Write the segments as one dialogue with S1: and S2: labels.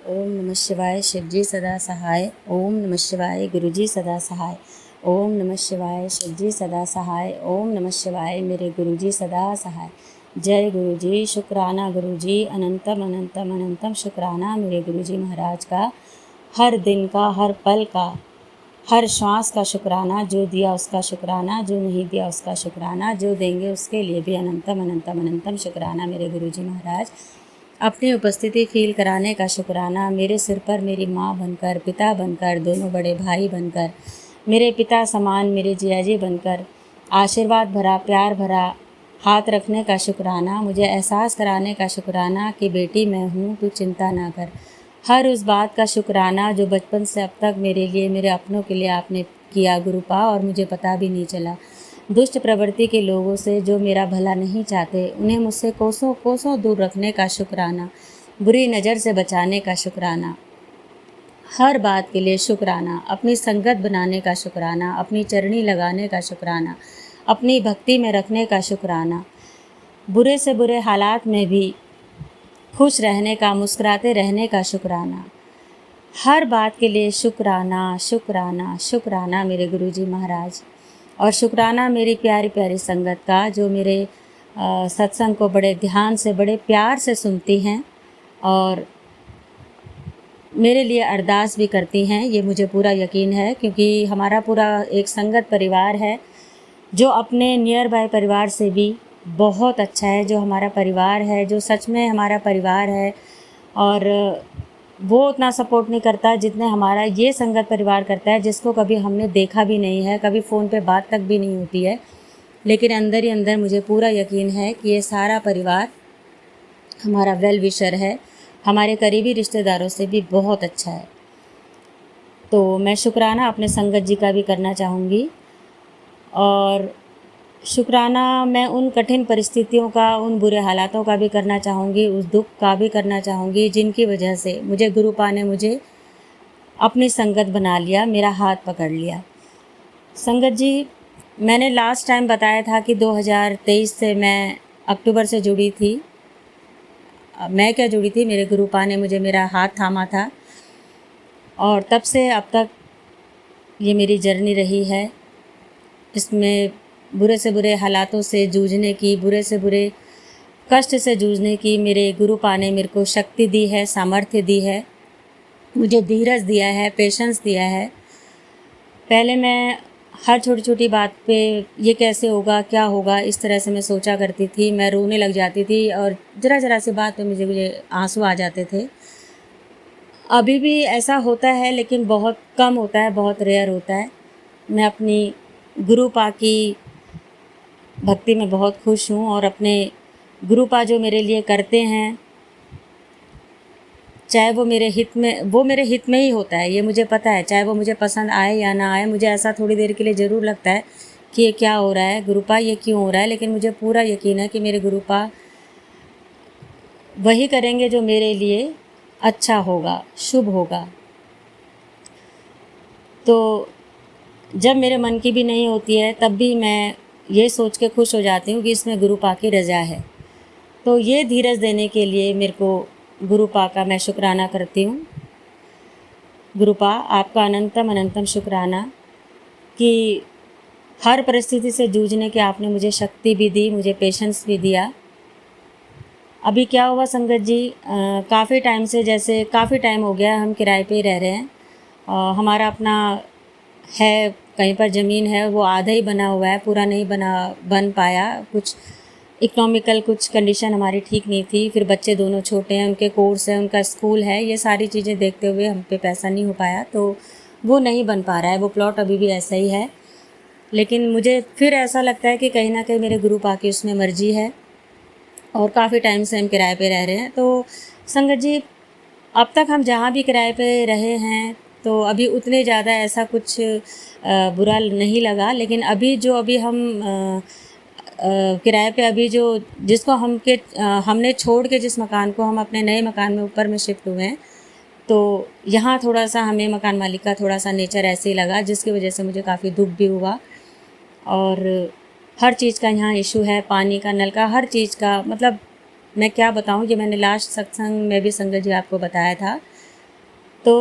S1: ओम नमः शिवाय शिवजी सदा सहाय। ओम नमः शिवाय गुरुजी सदा सहाय। ओम नमः शिवाय शिवजी सदा सहाय। ओम नमः शिवाय मेरे गुरुजी सदा सहाय। जय गुरुजी, शुक्राना गुरुजी, अनंतम अनंतम अनंतम शुक्राना मेरे गुरुजी महाराज का। हर दिन का, हर पल का, हर श्वास का शुक्राना। जो दिया उसका शुक्राना, जो नहीं दिया उसका शुक्राना, जो देंगे उसके लिए भी अनंतम अनंतम अनंतम शुक्राना मेरे गुरुजी महाराज। अपनी उपस्थिति फील कराने का शुक्राना। मेरे सिर पर मेरी माँ बनकर, पिता बनकर, दोनों बड़े भाई बनकर, मेरे पिता समान मेरे जियाजी बनकर आशीर्वाद भरा, प्यार भरा हाथ रखने का शुक्राना। मुझे एहसास कराने का शुक्राना कि बेटी मैं हूँ, तू चिंता ना कर। हर उस बात का शुक्राना जो बचपन से अब तक मेरे लिए, मेरे अपनों के लिए आपने किया गुरुपा, और मुझे पता भी नहीं चला। दुष्ट प्रवृत्ति के लोगों से जो मेरा भला नहीं चाहते, उन्हें मुझसे कोसों कोसों दूर रखने का शुक्राना। बुरी नज़र से बचाने का शुक्राना। हर बात के लिए शुक्राना। अपनी संगत बनाने का शुक्राना, अपनी चरणी लगाने का शुक्राना, अपनी भक्ति में रखने का शुक्राना। बुरे से बुरे हालात में भी खुश रहने का, मुस्कुराते रहने का शुक्राना। हर बात के लिए शुक्राना शुक्राना शुक्राना मेरे गुरुजी महाराज। और शुक्राना मेरी प्यारी प्यारी संगत का, जो मेरे सत्संग को बड़े ध्यान से, बड़े प्यार से सुनती हैं और मेरे लिए अरदास भी करती हैं। ये मुझे पूरा यकीन है, क्योंकि हमारा पूरा एक संगत परिवार है जो अपने नियर बाय परिवार से भी बहुत अच्छा है। जो हमारा परिवार है, जो सच में हमारा परिवार है, और वो उतना सपोर्ट नहीं करता जितने हमारा ये संगत परिवार करता है, जिसको कभी हमने देखा भी नहीं है, कभी फ़ोन पे बात तक भी नहीं होती है, लेकिन अंदर ही अंदर मुझे पूरा यकीन है कि ये सारा परिवार हमारा वेल विशर है, हमारे करीबी रिश्तेदारों से भी बहुत अच्छा है। तो मैं शुक्राना अपने संगत जी का भी करना चाहूँगी, और शुक्राना मैं उन कठिन परिस्थितियों का, उन बुरे हालातों का भी करना चाहूँगी, उस दुख का भी करना चाहूँगी जिनकी वजह से मुझे गुरुपा ने मुझे अपनी संगत बना लिया, मेरा हाथ पकड़ लिया। संगत जी, मैंने लास्ट टाइम बताया था कि 2023 से मैं अक्टूबर से जुड़ी थी। मैं क्या जुड़ी थी, मेरे गुरुपा ने मुझे मेरा हाथ थामा था, और तब से अब तक ये मेरी जर्नी रही है। इसमें बुरे से बुरे हालातों से जूझने की, बुरे से बुरे कष्ट से जूझने की मेरे गुरुपा ने मेरे को शक्ति दी है, सामर्थ्य दी है, मुझे धीरज दिया है, पेशेंस दिया है। पहले मैं हर छोटी छोटी बात पे ये कैसे होगा, क्या होगा, इस तरह से मैं सोचा करती थी। मैं रोने लग जाती थी, और ज़रा ज़रा सी बात पे मुझे आंसू आ जाते थे। अभी भी ऐसा होता है, लेकिन बहुत कम होता है, बहुत रेयर होता है। मैं अपनी गुरुपा की भक्ति में बहुत खुश हूँ, और अपने गुरुपा जो मेरे लिए करते हैं, चाहे वो मेरे हित में ही होता है, ये मुझे पता है। चाहे वो मुझे पसंद आए या ना आए, मुझे ऐसा थोड़ी देर के लिए ज़रूर लगता है कि ये क्या हो रहा है गुरुपा, ये क्यों हो रहा है, लेकिन मुझे पूरा यकीन है कि मेरे गुरुपा वही करेंगे जो मेरे लिए अच्छा होगा, शुभ होगा। तो जब मेरे मन की भी नहीं होती है, तब भी मैं ये सोच के खुश हो जाती हूँ कि इसमें गुरुपा की रज़ा है। तो ये धीरज देने के लिए मेरे को गुरुपा का मैं शुक्राना करती हूँ। गुरुपा, आपका अनंतम अनंतम शुक्राना कि हर परिस्थिति से जूझने की आपने मुझे शक्ति भी दी, मुझे पेशेंस भी दिया। अभी क्या हुआ संगत जी, काफ़ी टाइम से, जैसे काफ़ी टाइम हो गया हम किराए पे ही रह रहे हैं। हमारा अपना है, कहीं पर ज़मीन है, वो आधा ही बना हुआ है, पूरा नहीं बन पाया। कुछ इकोनॉमिकल कुछ कंडीशन हमारी ठीक नहीं थी, फिर बच्चे दोनों छोटे हैं, उनके कोर्स है, उनका स्कूल है, ये सारी चीज़ें देखते हुए हम पे पैसा नहीं हो पाया, तो वो नहीं बन पा रहा है। वो प्लॉट अभी भी ऐसा ही है, लेकिन मुझे फिर ऐसा लगता है कि कहीं ना कहीं मेरे गुरुपा की उसमें मर्जी है, और काफ़ी टाइम से हम किराए पे रह रहे हैं। तो संगत जी, अब तक हम जहाँ भी किराए पे रहे हैं, तो अभी उतने ज़्यादा ऐसा कुछ बुरा नहीं लगा। लेकिन अभी हम किराए पे अभी जो जिसको हमने छोड़ के जिस मकान को हम अपने नए मकान में ऊपर में शिफ्ट हुए हैं, तो यहाँ थोड़ा सा हमें मकान मालिक का थोड़ा सा नेचर ऐसे ही लगा, जिसकी वजह से मुझे काफ़ी दुख भी हुआ। और हर चीज़ का यहाँ इशू है, पानी का, नल का, हर चीज़ का। मतलब मैं क्या बताऊँ, ये मैंने लास्ट सत्संग में भी संगत जी आपको बताया था तो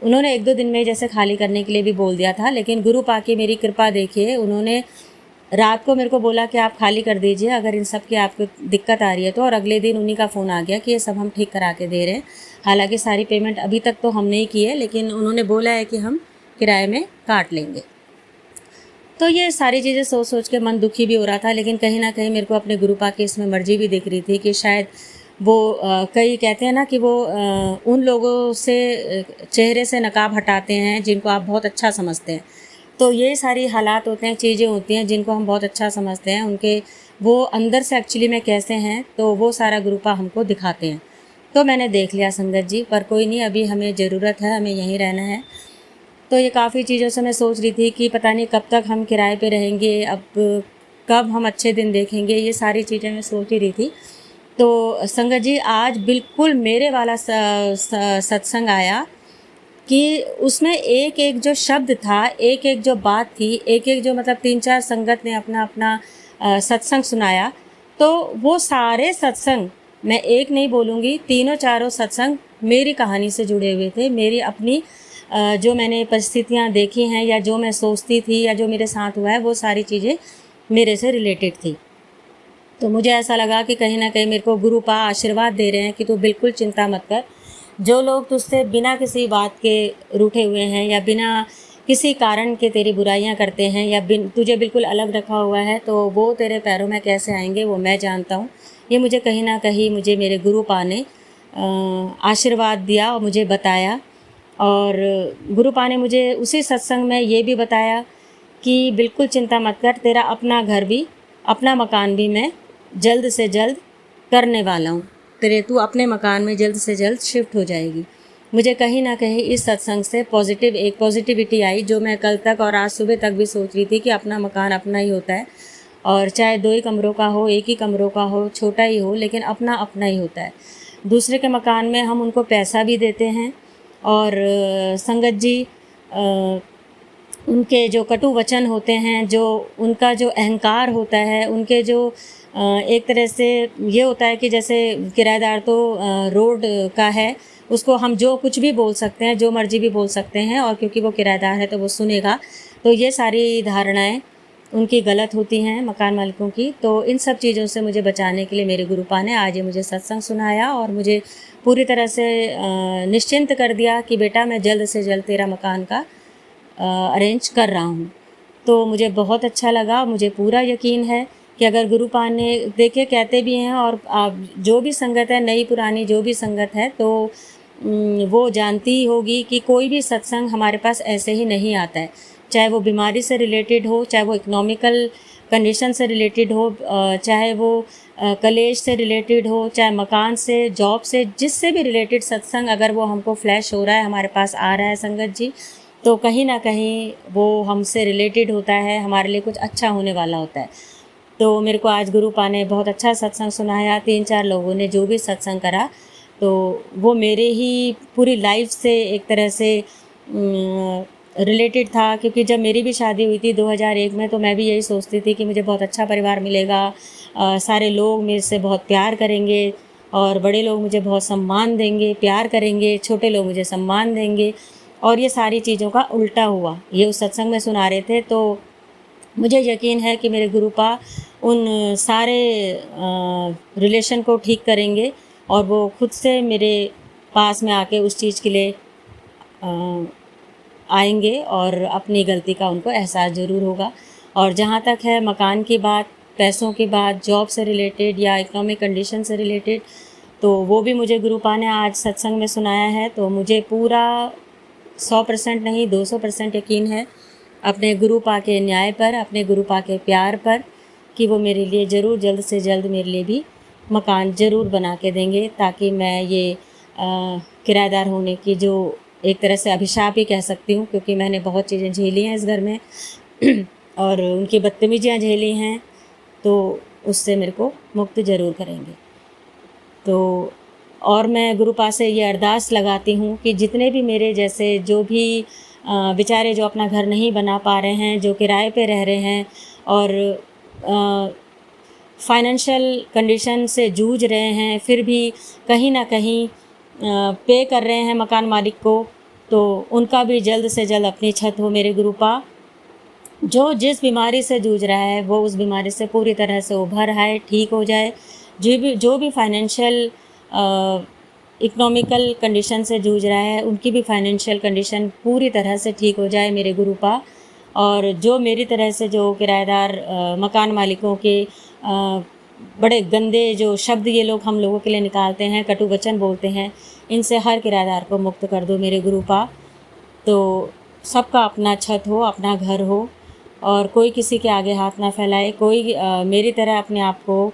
S1: उन्होंने 1-2 दिन में जैसे खाली करने के लिए भी बोल दिया था, लेकिन गुरु पाके मेरी कृपा देखिए, उन्होंने रात को मेरे को बोला कि आप खाली कर दीजिए अगर इन सब की आपको दिक्कत आ रही है तो। और अगले दिन उन्हीं का फ़ोन आ गया कि ये सब हम ठीक करा के दे रहे हैं। हालांकि सारी पेमेंट अभी तक तो हम नहीं की है, लेकिन उन्होंने बोला है कि हम किराए में काट लेंगे। तो ये सारी चीज़ें सोच सोच के मन दुखी भी हो रहा था, लेकिन कहीं ना कहीं मेरे को अपने गुरु पा की इसमें मर्जी भी दिख रही थी कि शायद वो कई कहते हैं ना कि वो उन लोगों से चेहरे से नकाब हटाते हैं जिनको आप बहुत अच्छा समझते हैं। तो ये सारी हालात होते हैं, चीज़ें होती हैं जिनको हम बहुत अच्छा समझते हैं, उनके वो अंदर से एक्चुअली में कैसे हैं, तो वो सारा गुरुपा हमको दिखाते हैं। तो मैंने देख लिया संगत जी, पर कोई नहीं, अभी हमें ज़रूरत है, हमें यहीं रहना है। तो ये काफ़ी चीज़ों से मैं सोच रही थी कि पता नहीं कब तक हम किराए पे रहेंगे, अब कब हम अच्छे दिन देखेंगे, ये सारी चीज़ें मैं सोच ही रही थी। तो संगत जी आज बिल्कुल मेरे वाला सत्संग आया कि उसमें एक एक जो शब्द था, एक एक जो बात थी, एक एक जो मतलब 3-4 संगत ने अपना अपना सत्संग सुनाया। तो वो सारे सत्संग, मैं एक नहीं बोलूँगी, तीनों चारों सत्संग मेरी कहानी से जुड़े हुए थे। मेरी अपनी जो मैंने परिस्थितियाँ देखी हैं या जो मैं सोचती थी या जो मेरे साथ हुआ है, वो सारी चीज़ें मेरे से रिलेटेड थी। तो मुझे ऐसा लगा कि कहीं ना कहीं मेरे को गुरु पा आशीर्वाद दे रहे हैं कि तू बिल्कुल चिंता मत कर। जो लोग तुझसे बिना किसी बात के रूठे हुए हैं या बिना किसी कारण के तेरी बुराइयां करते हैं या तुझे बिल्कुल अलग रखा हुआ है, तो वो तेरे पैरों में कैसे आएंगे वो मैं जानता हूँ। ये मुझे कहीं ना कहीं मुझे मेरे गुरु पा ने आशीर्वाद दिया और मुझे बताया। और गुरु पा ने मुझे उसी सत्संग में ये भी बताया कि बिल्कुल चिंता मत कर, तेरा अपना घर भी, अपना मकान भी मैं जल्द से जल्द करने वाला हूँ। तू अपने मकान में जल्द से जल्द शिफ्ट हो जाएगी। मुझे कहीं ना कहीं इस सत्संग से एक पॉजिटिविटी आई, जो मैं कल तक और आज सुबह तक भी सोच रही थी कि अपना मकान अपना ही होता है, और चाहे 2 ही कमरों का हो, 1 ही कमरों का हो, छोटा ही हो, लेकिन अपना अपना ही होता है। दूसरे के मकान में हम उनको पैसा भी देते हैं, और संगत जी उनके जो कटु वचन होते हैं, जो उनका जो अहंकार होता है, उनके जो एक तरह से ये होता है कि जैसे किराएदार तो रोड का है, उसको हम जो कुछ भी बोल सकते हैं, जो मर्जी भी बोल सकते हैं, और क्योंकि वो किराएदार है तो वो सुनेगा। तो ये सारी धारणाएं उनकी गलत होती हैं मकान मालिकों की। तो इन सब चीज़ों से मुझे बचाने के लिए मेरे गुरुपा ने आज ये मुझे सत्संग सुनाया और मुझे पूरी तरह से निश्चिंत कर दिया कि बेटा मैं जल्द से जल्द तेरा मकान का अरेंज कर रहा हूँ। तो मुझे बहुत अच्छा लगा। मुझे पूरा यकीन है कि अगर गुरुपा ने देखिए कहते भी हैं, और जो भी संगत है, नई पुरानी जो भी संगत है, तो वो जानती ही होगी कि कोई भी सत्संग हमारे पास ऐसे ही नहीं आता है। चाहे वो बीमारी से रिलेटेड हो, चाहे वो इकोनॉमिकल कंडीशन से रिलेटेड हो, चाहे वो कलेश से रिलेटेड हो, चाहे मकान से, जॉब से, जिससे भी रिलेटेड सत्संग अगर वो हमको फ्लैश हो रहा है, हमारे पास आ रहा है संगत जी, तो कहीं ना कहीं वो हमसे रिलेटेड होता है, हमारे लिए कुछ अच्छा होने वाला होता है। तो मेरे को आज गुरुपा ने बहुत अच्छा सत्संग सुनाया। 3-4 लोगों ने जो भी सत्संग करा, तो वो मेरे ही पूरी लाइफ से एक तरह से रिलेटेड था। क्योंकि जब मेरी भी शादी हुई थी 2001 में, तो मैं भी यही सोचती थी कि मुझे बहुत अच्छा परिवार मिलेगा, सारे लोग मेरे से बहुत प्यार करेंगे, और बड़े लोग मुझे बहुत सम्मान देंगे, प्यार करेंगे, छोटे लोग मुझे सम्मान देंगे। और ये सारी चीज़ों का उल्टा हुआ। ये उस सत्संग में सुना रहे थे, तो मुझे यकीन है कि मेरे गुरुपा उन सारे रिलेशन को ठीक करेंगे, और वो खुद से मेरे पास में आके उस चीज़ के लिए आएंगे, और अपनी गलती का उनको एहसास ज़रूर होगा। और जहाँ तक है मकान की बात, पैसों की बात, जॉब से रिलेटेड या इकोनॉमिक कंडीशन से रिलेटेड, तो वो भी मुझे गुरुपा ने आज सत्संग में सुनाया है। तो मुझे पूरा 100% नहीं 200% यकीन है अपने गुरुपा के न्याय पर, अपने गुरुपा के प्यार पर, कि वो मेरे लिए ज़रूर जल्द से जल्द मेरे लिए भी मकान ज़रूर बना के देंगे, ताकि मैं ये किराएदार होने की जो एक तरह से अभिशाप ही कह सकती हूँ, क्योंकि मैंने बहुत चीज़ें झेली हैं इस घर में और उनकी बदतमीजियाँ झेली हैं, तो उससे मेरे को मुक्त ज़रूर करेंगे। तो और मैं गुरुपा से ये अरदास लगाती हूँ कि जितने भी मेरे जैसे जो भी बेचारे जो अपना घर नहीं बना पा रहे हैं, जो किराए पे रह रहे हैं और फाइनेंशियल कंडीशन से जूझ रहे हैं, फिर भी कहीं ना कहीं पे कर रहे हैं मकान मालिक को, तो उनका भी जल्द से जल्द अपनी छत हो मेरे गुरुपा। जो जिस बीमारी से जूझ रहा है वो उस बीमारी से पूरी तरह से उभर आए, ठीक हो जाए। जो भी फाइनेंशियल इकोनॉमिकल कंडीशन से जूझ रहा है उनकी भी फाइनेंशियल कंडीशन पूरी तरह से ठीक हो जाए मेरे गुरुपा। और जो मेरी तरह से जो किराएदार मकान मालिकों के बड़े गंदे जो शब्द ये लोग हम लोगों के लिए निकालते हैं, कटु वचन बोलते हैं, इनसे हर किराएदार को मुक्त कर दो मेरे गुरुपा। तो सबका अपना छत हो, अपना घर हो, और कोई किसी के आगे हाथ ना फैलाए। कोई मेरी तरह अपने आप को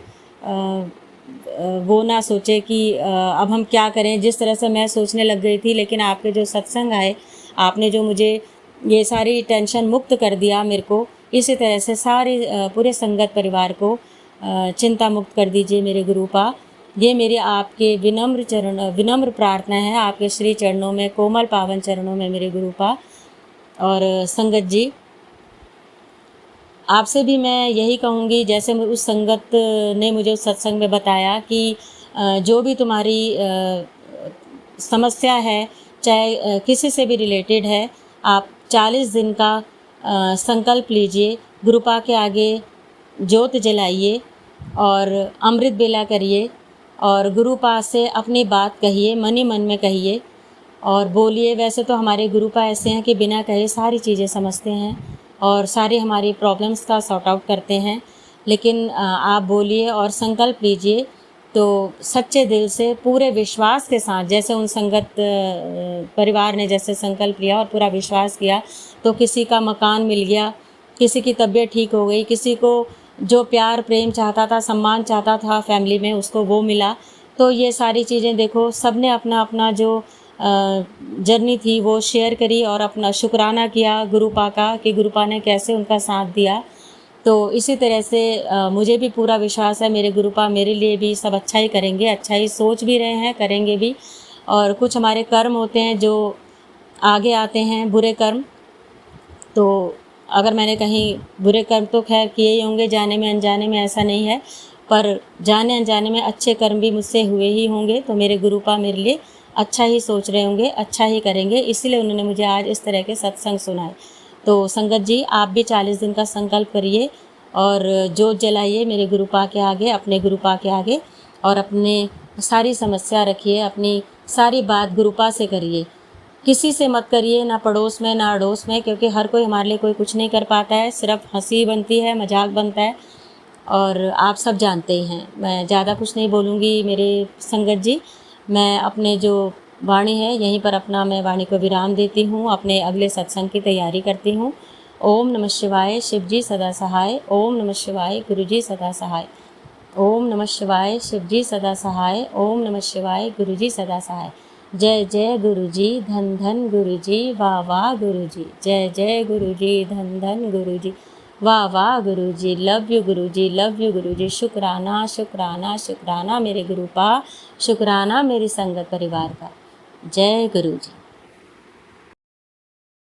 S1: वो ना सोचे कि अब हम क्या करें, जिस तरह से मैं सोचने लग गई थी। लेकिन आपके जो सत्संग आए, आपने जो मुझे ये सारी टेंशन मुक्त कर दिया मेरे को, इसी तरह से सारे पूरे संगत परिवार को चिंता मुक्त कर दीजिए मेरे गुरुपा। ये मेरी आपके विनम्र प्रार्थना है आपके श्री चरणों में, कोमल पावन चरणों में मेरे गुरुपा। और संगत जी, आपसे भी मैं यही कहूँगी, जैसे उस संगत ने मुझे उस सत्संग में बताया कि जो भी तुम्हारी समस्या है, चाहे किसी से भी रिलेटेड है, आप 40 दिन का संकल्प लीजिए, गुरुपा के आगे ज्योत जलाइए और अमृत बेला करिए और गुरुपा से अपनी बात कहिए, मन ही मन में कहिए और बोलिए। वैसे तो हमारे गुरुपा ऐसे हैं कि बिना कहे सारी चीज़ें समझते हैं और सारी हमारी प्रॉब्लम्स का सॉर्ट आउट करते हैं। लेकिन आप बोलिए और संकल्प लीजिए तो सच्चे दिल से, पूरे विश्वास के साथ, जैसे उन संगत परिवार ने जैसे संकल्प लिया और पूरा विश्वास किया, तो किसी का मकान मिल गया, किसी की तबीयत ठीक हो गई, किसी को जो प्यार प्रेम चाहता था, सम्मान चाहता था फैमिली में, उसको वो मिला। तो ये सारी चीज़ें देखो, सब ने अपना अपना जो जर्नी थी वो शेयर करी और अपना शुक्राना किया गुरुपा का कि गुरुपा ने कैसे उनका साथ दिया। तो इसी तरह से मुझे भी पूरा विश्वास है मेरे गुरुपा मेरे लिए भी सब अच्छा ही करेंगे, अच्छा ही सोच भी रहे हैं, करेंगे भी। और कुछ हमारे कर्म होते हैं जो आगे आते हैं, बुरे कर्म। तो अगर मैंने कहीं बुरे कर्म तो खैर किए ही होंगे, जाने में अनजाने में, ऐसा नहीं है, पर जाने अनजाने में अच्छे कर्म भी मुझसे हुए ही होंगे। तो मेरे गुरुपा मेरे लिए अच्छा ही सोच रहे होंगे, अच्छा ही करेंगे, इसीलिए उन्होंने मुझे आज इस तरह के सत्संग सुनाए। तो संगत जी, आप भी 40 दिन का संकल्प करिए और जोत जलाइए मेरे गुरुपा के आगे, अपने गुरुपा के आगे, और अपने सारी समस्या रखिए, अपनी सारी बात गुरुपा से करिए। किसी से मत करिए, ना पड़ोस में ना अड़ोस में, क्योंकि हर कोई हमारे लिए कोई कुछ नहीं कर पाता है, सिर्फ हंसी बनती है, मजाक बनता है, और आप सब जानते ही हैं। मैं ज़्यादा कुछ नहीं बोलूँगी मेरे संगत जी। मैं अपने जो वाणी है यहीं पर अपना मैं वाणी को विराम देती हूँ, अपने अगले सत्संग की तैयारी करती हूँ। ओम नमः शिवाय, शिव जी सदा सहाय। ओम नमः शिवाय, गुरु जी सदा सहाय। ओम नमः शिवाय, शिव जी सदा सहाय। ओम नमः शिवाय, गुरु जी सदा सहाय। जय जय गुरु जी, धन धन गुरु जी, वाह वाह गुरु जी। जय जय गुरु जी, धन धन गुरु जी, वाह वाह गुरु जी। Love you Guru ji, love you गुरु जी। शुक्राना शुक्राना शुक्राना मेरे गुरुपा, शुक्राना मेरी संगत परिवार का। जय गुरु जी।